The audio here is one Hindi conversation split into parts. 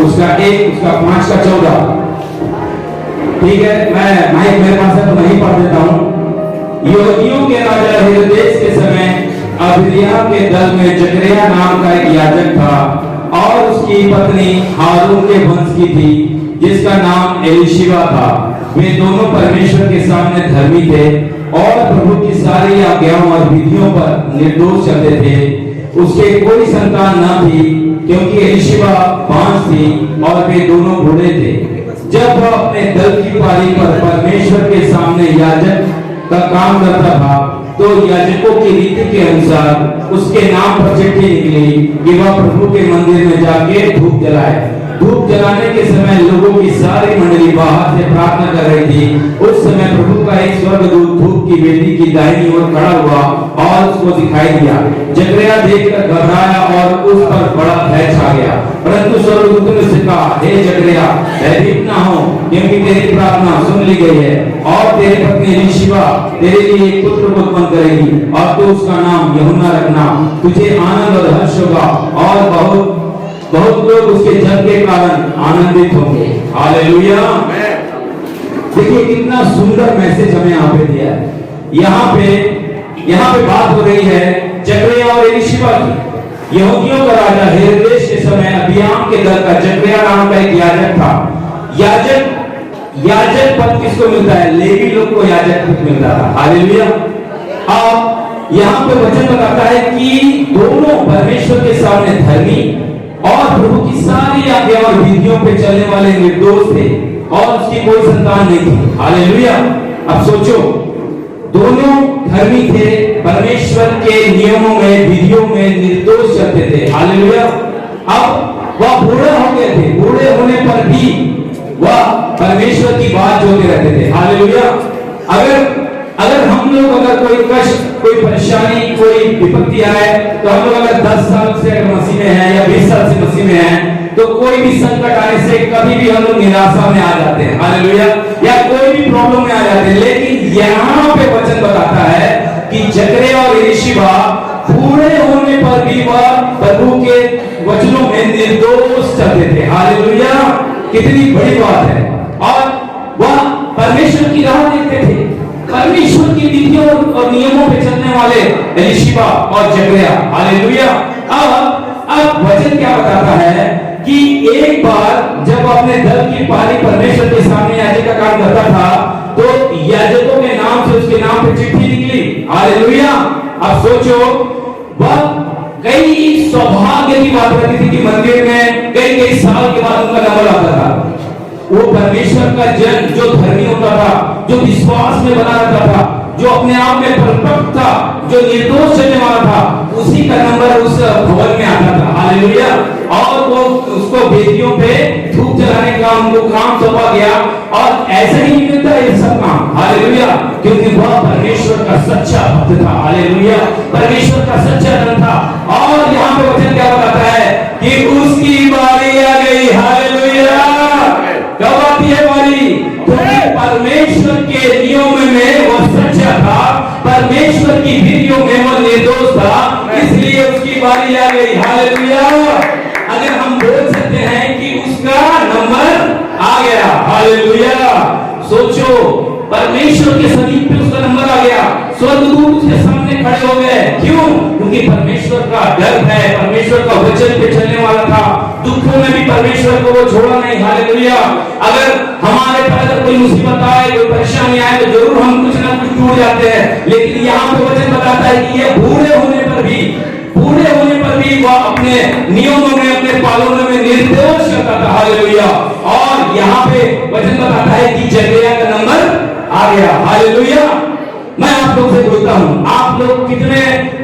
उसका 1 उसका 5 का 14। ठीक है, मैं माइक मेरे पास है तो नहीं पढ़ देता हूँ। यहूदियों के राजा हेरोदेस के समय अबिय्याह के दल में जकरिया नाम का एक याजक था और उसकी पत्नी हारून के वंश की थी जिसका नाम एलीशिबा था। वे दोनों परमेश्वर के सामने धर्मी थे और प्रभु की सारी आज्ञाओं और विधियों पर निर्दोष चलते थे। उसके कोई संतान न थी क्योंकि एलीशिबा बांझ थी और वे दोनों बूढ़े थे। जब वह अपने दल की पारी पर परमेश्वर के सामने याजक का काम करता था तो याजकों की रीति के अनुसार उसके नाम पर चिट्ठी निकली कि वह प्रभु के मंदिर में जाके धूप जलाए। धूप जलाने के समय लोगों की सारी मंडली बाहर से प्रार्थना कर रही थी। उस समय प्रभु का एक स्वर्गदूत धूप की वेदी की दाहिनी ओर खड़ा हुआ और उसको दिखाई दिया। जकरिया देखकर घबराया और उस पर बड़ा भय छा गया। परंतु स्वर्गदूत ने उससे कहा, हे जकरिया, भयभीत न हो, क्योंकि तेरी प्रार्थना सुन ली गई है और तेरी पत्नी एलीशिबा तेरे लिए एक पुत्र को उत्पन्न करेगी और तू उसका नाम यूहन्ना रखना। तुझे आनंद और हर्ष होगा और बहुत लोग उसके जन्म के कारण आनंदित होंगे। हालेलुया। देखिए कितना सुंदर मैसेज हमें यहाँ पे दिया है। यहाँ पे बात हो रही है जकरिया और एलीशिबा की। यहूदियों का राजा हेरोदेस के समय अबिय्याह के दल का जकरिया नाम का एक याजक था। याजक पद किसको मिलता है? लेवी लोग को याजक पद मिलता था। हालेलुया। अब यहाँ पे वचन बताता है कि दोनों परमेश्वर के सामने धर्मी और प्रभु की सारी आज्ञा और विधियों पे चलने वाले निर्दोष थे और उसकी कोई संतान नहीं थी। हालेलुया। अब सोचो, दोनों धर्मी थे, परमेश्वर के नियमों में विधियों में निर्दोष चलते थे। हालेलुया। अब वह बूढ़े हो गए थे, बूढ़े होने पर भी वह परमेश्वर की बात जोते रहते थे। हालेलुया। अगर हम लोग कोई कष्ट, कोई परेशानी, कोई विपत्ति आए तो हम लोग अगर 10 साल से मसीह में हैं या 20 साल से मसीह में हैं तो कोई भी संकट आने से कभी भी हम लोग निराशा में आ जाते हैं। हालेलुया। या कोई भी प्रॉब्लम में आ जाते हैं। लेकिन यहाँ पे वचन बताता है कि जकरिया और एलीशिबा बूढ़े होने पर भी वह प्रभु के वचनों में निर्दोष चलते थे। हालेलुया। कितनी बड़ी बात है। और वह परमेश्वर की राह देखते थे, परमेश्वर की विधियों और नियमों पे चलने वाले एलीशिबा और जकरिया। हालेलुया। अब वचन क्या बताता है कि एक बार जब अपने दल की पारी परमेश्वर के सामने याजक का काम करता था तो याजकों के नाम से उसके नाम पे चिट्ठी निकली। हालेलुया। अब सोचो, वह कई सौभाग्य की बात रहती थी कि मंदिर में कई साल के बाद उनका नंबर आता था। वो परमेश्वर का जन जो धर्मी होता था, जो विश्वास में बना रहता था, जो अपने आप में परिपक्व था, जो निर्दोष चलने वाला था, उसी का नंबर उस भवन में आता था। हालेलुया। और वो उसको वेदियों पे धूप जलाने का उनको काम सौंपा गया और ऐसे ही मिलता है ये सब काम। हालेलुया। क्योंकि वह परमेश्वर का सच्चा भक्त था। हालेलुया। परमेश्वर का सच्चा जन था। और यहाँ पे वचन क्या बताता है कि उसकी बारी आ गई। हालेलुया। कब आती है बारी? क्योंकि परमेश्वर के नियमों में वो सच्चा था, परमेश्वर की विधियों में वो निर्दोष था, इसलिए उसकी बारी आ गई। हालेलुया। अगर हम बोल सकते हैं कि उसका नंबर आ गया। हालेलुया। सोचो, परमेश्वर के समीप पे उसका नंबर आ गया। स्वर्गदूत उसके सामने खड़े हो गए। क्यों? क्योंकि परमेश्वर का डर है, परमेश्वर का वचन पे चलने वाला था। दुखों में भी परमेश्वर को वो छोड़ा नहीं। हालेलुया। अगर हमारे पर कोई मुसीबत आए, कोई परेशानी आए तो जरूर हम कुछ ना कुछ टूट जाते हैं। लेकिन यहाँ पे वचन बताता है कि ये बूढ़े होने पर भी वह अपने नियमों में, अपने पालनों में निर्दोष करता था। हालेलुया। और यहाँ पे वचन बताता है कि जकरिया का नंबर आ गया। हालेलुया। मैं आप लोग से बोलता हूँ, आप लोग कितने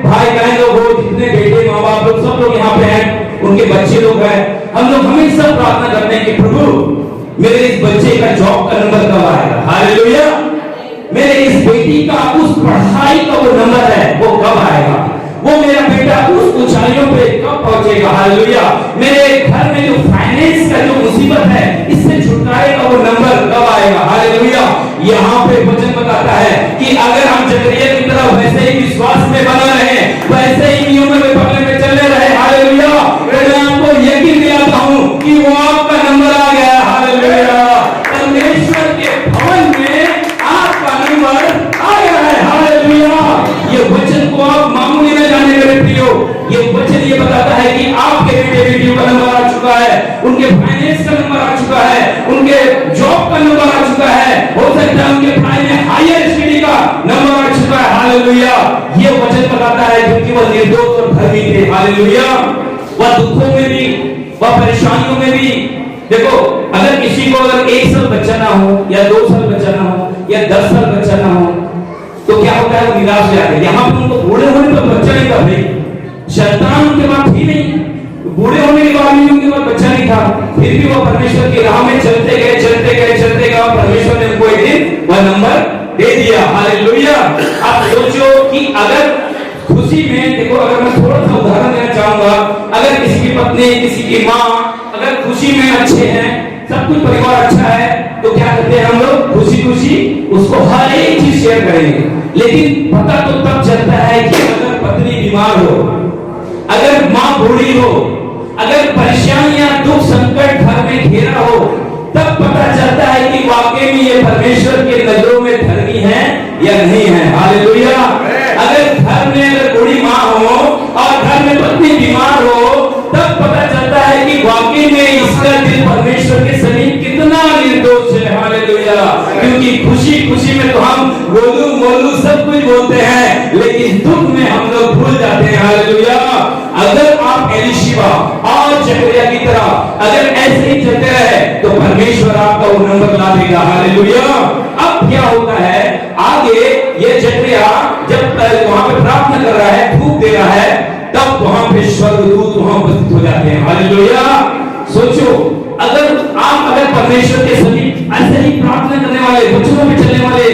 भाई बहन लोग हो, जितने बेटे माँ बाप लोग, सब लोग यहाँ पे हैं, उनके बच्चे लोग हैं। हम लोग हमेशा प्रार्थना करते हैं कि प्रभु मेरे इस बच्चे का जॉब का नंबर कब आएगा। हालेलुया। मेरे इस बेटी का उस पढ़ाई का वो नंबर है वो कब आएगा। वो मेरा बेटा उस ऊंचाइयों पे कब पहुंचेगा। हालेलुया। मेरे घर में जो फाइनेंस का जो मुसीबत है इससे छुटकारे का वो नंबर कब आएगा। हालेलुया। यहाँ पे वचन बताता है कि अगर हम जकरिया की तरह वैसे ही विश्वास में बना रहे, वैसे ही नियमों में पकड़े में चलने रहे। हालेलुया। मैं आपको यकीन दिलाता हूँ कि वो आपका उनके फाइनेंस का नंबर आ चुका है, उनके जॉब का नंबर आ चुका है, हो सकता है उनके भाई में हायर स्टडी का नंबर आ चुका है। हालेलुया। ये वचन बताता है क्योंकि वह निर्दोष और धर्मी थे। हालेलुया। वह दुखों में भी, वह परेशानियों में भी। देखो, अगर किसी को अगर 1 साल बच्चा ना हो या 2 साल बच्चा ना हो या 10 साल बच्चा ना हो तो क्या होता है, वो निराश हो जाते हैं। यहाँ पे उनको बूढ़े होने पर बच्चा नहीं था भाई, शैतान उनके पास थी नहीं, बूढ़े होने के बाद भी उनके पास बच्चा नहीं था, फिर भी वो परमेश्वर की राह में चलते गए चलते गए चलते गए, परमेश्वर ने उनको एक दिन वह नंबर दे दिया। हालेलुया। आप सोचो कि अगर खुशी में, देखो अगर मैं थोड़ा सा उदाहरण देना चाहूंगा, अगर किसी की पत्नी, किसी की माँ अगर खुशी में अच्छे हैं, सब कुछ परिवार अच्छा है, तो क्या करते हैं हम लोग, खुशी खुशी उसको हर एक चीज शेयर करेंगे। लेकिन पता तो तब चलता है कि अगर पत्नी बीमार हो, अगर माँ बूढ़ी हो, अगर परेशानियां दुख संकट घर में घेरा हो, तब पता चलता है कि वाकई में ये परमेश्वर के नजरों में धर्मी है या नहीं है। हालेलुया। अगर घर में अगर बूढ़ी माँ हो और घर में पत्नी बीमार हो, तब पता चलता है कि वाकई में इसका दिल परमेश्वर के समीप कितना निर्दोष है। हालेलुया। क्योंकि खुशी खुशी में तो हम गोलू मोलू सब कुछ बोलते हैं, लेकिन दुख में हम लोग भूल जाते हैं। हालेलुया। अगर आप एलीशिबा और जकरिया की तरह अगर ऐसे ही चलते रहे तो परमेश्वर आपका वो नंबर ला देगा। हालेलुया। अब क्या होता है आगे, ये जकरिया जब वहां पे प्रार्थना कर रहा है, धूप दे रहा है, तब वहां पे स्वर्गदूत वहां उपस्थित हो जाते हैं। हालेलुया। सोचो, अगर परमेश्वर के समीप ऐसे ही प्रार्थना करने वाले, वचनों में चलने वाले,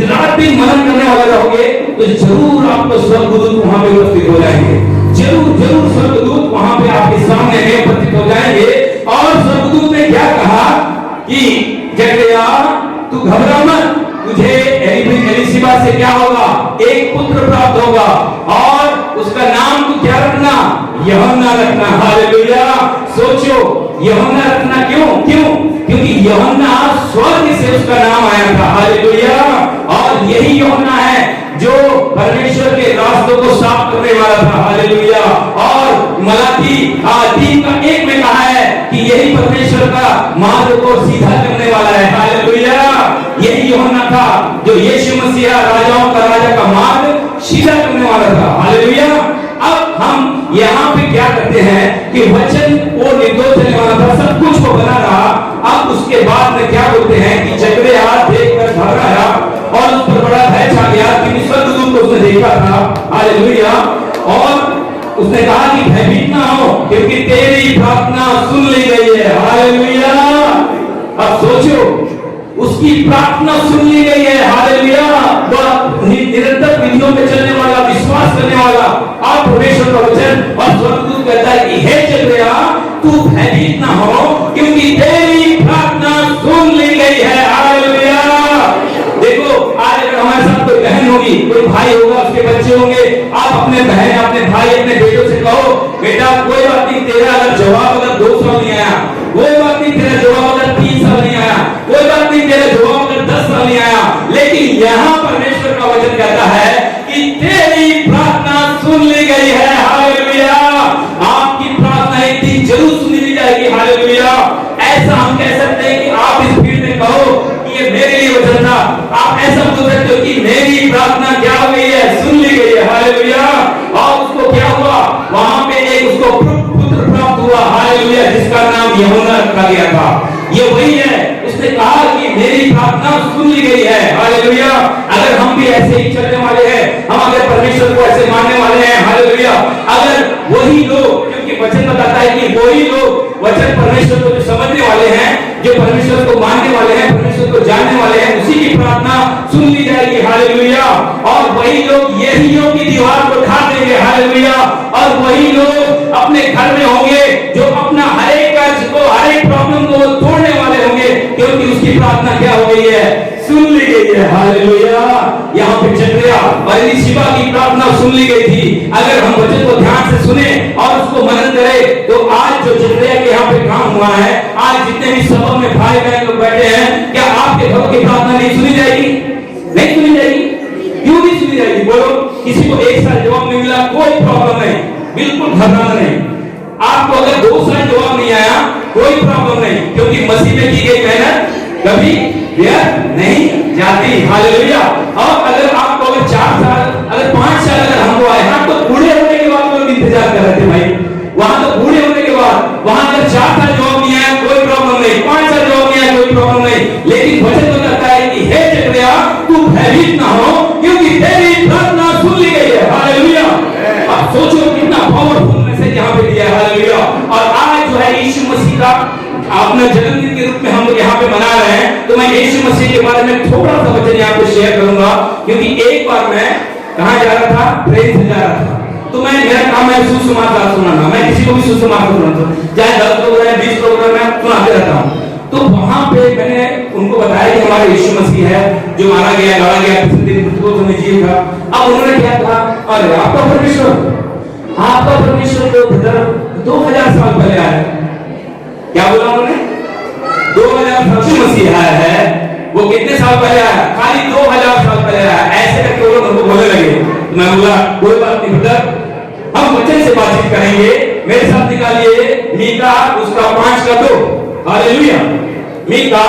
रात दिन मनन करने वाले रहोगे, तो जरूर आपको स्वर्गदूत वहां पे उपस्थित हो जाएंगे। जरूर स्वर्गदूत वहां पे आपके सामने में उपस्थित हो जाएंगे। और स्वर्गदूत ने क्या कहा कि जकरिया तू घबरा मत, तुझे एलीशिबा से क्या होगा, एक पुत्र प्राप्त होगा और उसका नाम तू क्या रखना, यूहन्ना रखना। हालेलुया। सोचो, यूहन्ना रखना क्यों? क्योंकि यूहन्ना स्वर्ग से उसका नाम आया था। हालेलुया। और यही यूहन्ना है जो परमेश्वर के रास्तों को साफ करने वाला था। हालेलुया। और मलाकी 3:1 में कहा है कि यही परमेश्वर का मार्ग को सीधा करने वाला है। हालेलुया। यही यूहन्ना था जो यीशु मसीह राजाओं का राजा का मार्ग सीधा करने वाला था। हालेलुया। अब हम यहाँ पे क्या करते हैं कि वचन वो निर्दोष चलने वाला था, सब कुछ वो बना रहा। अब उसके बाद में क्या बोलते हैं कि जकरिया देखकर घबराया और उस पर बड़ा भय छा गया, क्योंकि स्वर्गदूत को उसने देखा था। हालेलुया। और उसने कहा कि भयभीत ना हो, क्योंकि तेरी प्रार्थना सुन ली गई है। हालेलुया। अब सोचो, उसकी प्रार्थना सुन ली गई है। हालेलुया। वह निरंतर विधियों पे चलने वाला, विश्वास करने वाला और परमेश्वर का वचन, और स्वर्गदूत कहता है कि हे जकरिया तू भयभीत ना हो, क्योंकि तेरी प्रार्थना सुन ली गई है। हालेलुया। देखो, आज अगर हमारे साथ कोई बहन होगी, कोई भाई होगा, उसके बच्चे होंगे, आप अपने बहन, अपने भाई, अपने बेटों से कहो, बेटा कोई बात नहीं, तेरा अगर जवाब अगर 2 साल नहीं आया, कोई बात नहीं, तेरा जवाब अगर 3 साल नहीं आया, कोई बात नहीं, तेरा जवाब अगर 10 साल नहीं आया, लेकिन यहाँ परमेश्वर का वचन कहता है कि तेरी प्रार्थना सुन ली गई है। हालेलुया। आपकी प्रार्थना एक दिन जरूर सुनी ली जाएगी। हालेलुया। ऐसा हम कह सकते हैं कि आप इस भीड़ में कहो कि ये मेरे लिए वचन था। आप ऐसा बोल सकते हो कि मेरी प्रार्थना क्या हो गई है, सुन ली गई है। हालेलुया। और उसको क्या हुआ, वहां पे एक उसको पुत्र प्राप्त हुआ। हालेलुया। जिसका नाम यूहन्ना रखा गया था। ये वही है, उसने कहा कि मेरी प्रार्थना सुन ली गई है। हालेलुया। अगर हम भी ऐसे ही चलने वाले हैं, हम अगर परमेश्वर को ऐसे मानने वाले हैं, हालेलुया, अगर वही लोग, क्योंकि वचन बताता है कि वही लोग वचन परमेश्वर को जो समझने वाले हैं, जो परमेश्वर को मानने वाले हैं, परमेश्वर को जानने वाले हैं, उसी की प्रार्थना सुन ली जाएगी। हालेलुया। और वही लोग यहीयों की दीवार को ढा देंगे। हालेलुया। और वही लोग अपने घर में होंगे जो अपना हर एक कर्ज को, हर एक प्रॉब्लम को तोड़ने वाले होंगे, क्योंकि उसकी प्रार्थना क्या हो गई है, सुन ली गई है। हालेलुया। यहाँ पे जकरिया और एलीशिबा की प्रार्थना सुन ली गई थी। अगर हम वचन को ध्यान से सुने और उसको मनन करें, तो आज जो जकरिया के यहाँ पे काम हुआ है, आज जितने भी सभा में भाई बहन लोग बैठे हैं, क्या आपके घरों की प्रार्थना नहीं सुनी जाएगी? नहीं सुनी जाएगी? क्यों नहीं सुनी जाएगी? बोलो। किसी को 1 साल जवाब नहीं मिला, कोई प्रॉब्लम नहीं, बिल्कुल घबराना नहीं। आपको अगर 2 साल जवाब नहीं आया, कोई प्रॉब्लम नहीं, क्योंकि मसीह में की गई मेहनत कभी व्यर्थ नहीं जाती। हालेलुया। और अगर आपको अगर 4 साल अगर 5 साल अगर हमको आए, हम तो बूढ़े होने के बाद लोग इंतजार कर रहे थे भाई, वहां तो बूढ़े होने के बाद वहां अगर 4 साल जॉब नहीं आया कोई प्रॉब्लम नहीं, 5 साल जॉब नहीं आया कोई प्रॉब्लम नहीं, लेकिन वचन तो कहता है कि हे जकरिया तू भयभीत ना हो, क्योंकि तेरी प्रार्थना सुन ली गई है। हालेलुया। अब सोचो कितना पावरफुल मैसेज यहाँ पे दिया है। हालेलुया। और आज जो है यीशु मसीह का अपने जन्मदिन के रूप में हम लोग यहाँ पे मना रहे हैं, तो मैं यीशु मसीह के बारे में थोड़ा सा वचन यहाँ पे शेयर करूंगा, क्योंकि एक बार मैं कहाँ जा रहा था, ट्रेन से जा रहा था, तो मैं मेरा काम है सुसमाचार सुनाना, मैं किसी को भी सुसमाचार सुनाता हूँ, चाहे 10 लोग रहे 20 लोग रहे, मैं सुनाते रहता हूँ। तो वहां पे मैंने उनको बताया कि हमारा यीशु मसीह है जो मारा गया, गाड़ा गया, तीसरे दिन मृत्यु को जी था। अब उन्होंने क्या कहा, अरे आपका परमेश्वर तो ब्रदर 2000 साल पहले आया। क्या बोला उन्होंने? 2000 साल यीशु मसीह आया है, वो कितने साल पहले आया? खाली 2000 साल पहले आया। ऐसे करके वो लोग हमको बोलने लगे। मैं बोला कोई बात नहीं ब्रदर, हम वचन से बातचीत करेंगे। मेरे साथ निकालिए मीका उसका 5 का 2। हालेलुया। मीका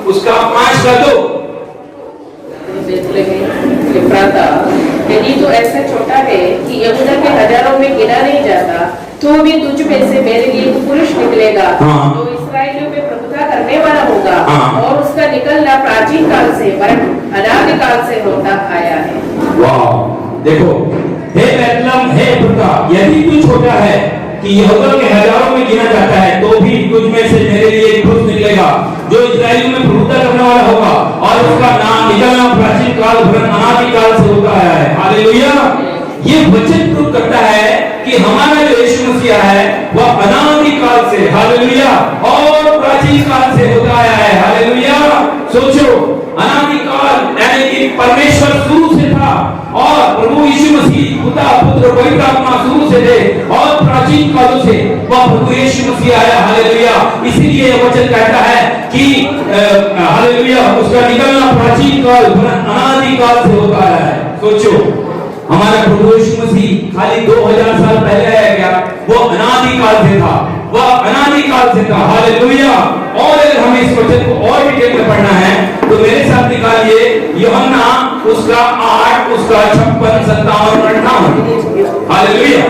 उसका 5 का 2। यदि तो ऐसा छोटा है कि यहूदा के हजारों में गिना नहीं जाता, तो भी तुझ में से मेरे लिए पुरुष निकलेगा। हाँ। तो इस्राएलियों पे प्रभुता करने वाला होगा। हाँ। और उसका निकलना प्राचीन काल से वरन अनादि काल से होता आया है। वाह, देखो, हे बैतलहम, हे एफ्राता, यदि तू छोटा है कि यहूदा के हजारों में गिना जाता है, तो भी तुझ में से मेरे लिए एक पुरुष निकलेगा जो इस्राएलियों में प्रभुता करने वाला होगा, और उसका नाम निकलना प्राचीन काल वरन अनादि काल से होता आया है। हालेलुया। ये वचन प्रूव करता है कि हमारा जो यीशु मसीह है वह अनादि काल से, हालेलुया, और प्राचीन काल से होता आया है। हालेलुया। सोचो, अनादि काल यानी कि परमेश्वर शुरू से था, और प्रभु यीशु मसीह पिता पुत्र पवित्र आत्मा शुरू से थे, और प्राचीन कालों से वह प्रभु यीशु मसीह आया। हालेलुया। इसीलिए वचन कहता है कि हालेलुया उसका निकलना प्राचीन काल अनादि काल से होता आया है। सोचो, हमारा प्रभु यीशु मसीह खाली 2000 साल पहले आया क्या? वो अनादि काल से था, वह अनादि काल से था। हालेलुया। और अगर हमें इस वचन को और डिटेल में पढ़ना है तो मेरे साथ निकालिए यूहन्ना उसका 8 उसका 56 57 और 58। हालेलुया।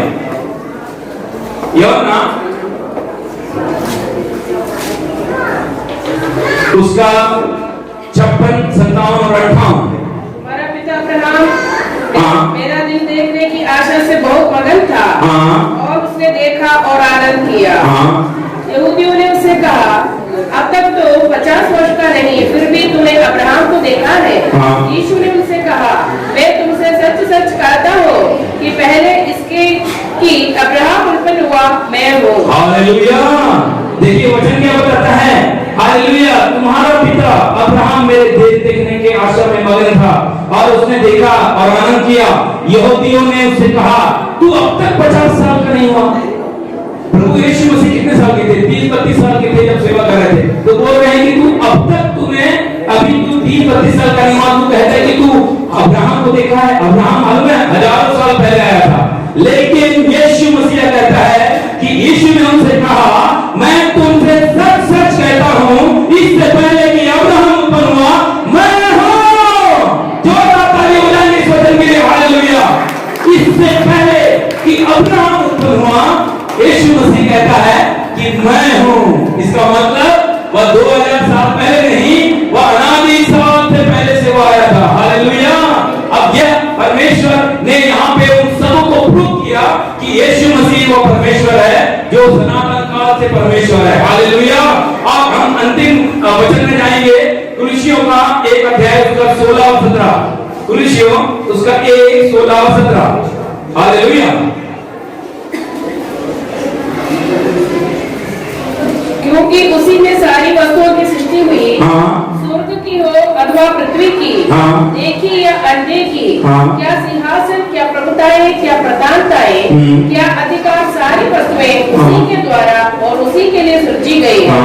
यूहन्ना उसका 56 57 और 58। हमारा पिता अब्राहम मेरा दिन देखने की आशा से बहुत मगन था, और उसने देखा और आनंद किया। यहूदियों ने उससे कहा, अब तक तो 50 वर्ष का नहीं, फिर भी तूने अब्राहम को देखा है। यीशु ने उनसे कहा, मैं तुमसे सच सच कहता हूँ कि पहले इसके कि अब्राहम उत्पन्न हुआ मैं हूँ। हालेलुया। देखिए वचन क्या बताता है। हालेलुया। तुम्हारा पिता अब्राहम मेरे देश देखने के आशा में मगन था, और उसने देखा और आनंद किया। यहूदियों ने उससे कहा, तू अब तक 50 साल का नहीं हुआ। प्रभु यीशु मसीह कितने साल के थे? 30-32 साल के थे जब सेवा कर रहे थे। तो बोल रहे हैं कि तू अब तक अभी तू 30-32 साल का नहीं हुआ, तू कहता है कि तू अब्राहम को देखा है। अब्राहम मालूम है हजारों साल पहले आया था, लेकिन यीशु मसीह कहता है कि यीशु ने उनसे कहा, मैं तुमसे सच सच कहता हूँ, इससे पहले कि अब्राहम उत्पन्न हुआ मैं हूँ। जोरदार ताली बजाएंगे इस वचन के लिए। हालेलुया। इससे पहले कि अब्राहम उत्पन्न हुआ यीशु मसीह कहता है कि मैं हूँ। इसका मतलब वह 2000 साल पहले नहीं, वह अनादि साल से पहले से वो आया था। हालेलुया। अब यह परमेश्वर ने यहाँ पे उन सबको प्रूव किया कि यीशु मसीह वो परमेश्वर है जो सनातन काल से परमेश्वर है। हालेलुया। अब हम अंतिम वचन में जाएंगे, कुलुसियों का 1 अध्याय उसका 16 और 17। कुलुसियों उसका 1 16 और 17। हालेलुया। क्योंकि उसी में सारी वस्तुओं की सृष्टि हुई, स्वर्ग की हो अथवा पृथ्वी की, देखी या अनदेखी, क्या सिंहासन, क्या प्रभुताएं, क्या प्रधानताएं, क्या अधिकार, सारी वस्तुएं उसी के द्वारा और उसी के लिए सृजी गई है।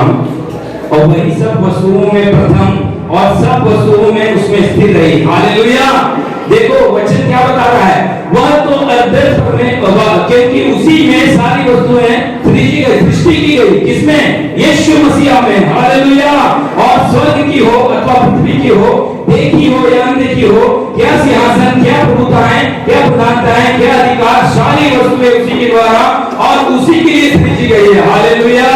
और वही सब वस्तुओं में प्रथम और सब वस्तुओं में उसमें स्थिर रही। हालेलुया। देखो वचन क्या बता रहा है, वह तो अद्भुत में, क्योंकि उसी में सारी वस्तुएं सृष्टि की गई किसमें? यीशु मसीह में। हालेलुया। और स्वर्ग की हो अथवा पृथ्वी की हो, देखी हो या अनदेखी हो, क्या सिंहासन, क्या प्रभुताएं, क्या प्रधानताएं, क्या अधिकार, सारी वस्तुएं उसी के द्वारा और उसी के लिए सृजी गई है। हालेलुया।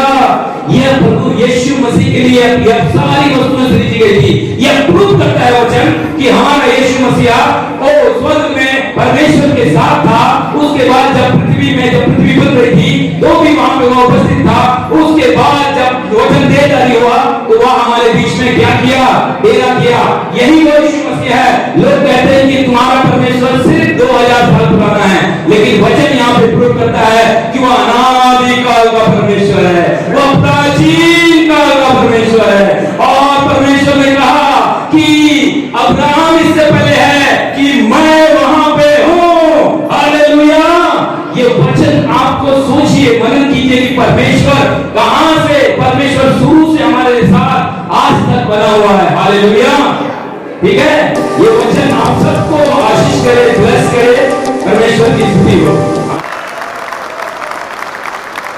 यह प्रभु यीशु मसीह के लिए यह सारी वस्तुएं सृजी गई थी। यह प्रूव करता है वचन कि हमारा यीशु मसीह ओ स्वर्ग में परमेश्वर के साथ था। उसके बाद जब पृथ्वी बन रही थी तो भी वहां पे वो उपस्थित था। उसके बाद जब वचन देहधारी हुआ तो वह हमारे बीच में क्या किया? डेरा किया। यही वो यीशु मसीह है। लोग कहते हैं कि तुम्हारा परमेश्वर सिर्फ 2000 साल पुराना है, लेकिन वचन यहाँ पे प्रूव करता है कि वह अनादिकाल का परमेश्वर है, वह प्राचीन काल का परमेश्वर है। और परमेश्वर ने कहा कि अब्राहम इससे पहले है कि मैं वहां पे हूं। हालेलुया। ये वचन आपको सोचिए, मनन कीजिए कि परमेश्वर कहां से, परमेश्वर शुरू से हमारे साथ आज तक बना हुआ है। हालेलुया। ठीक है, ये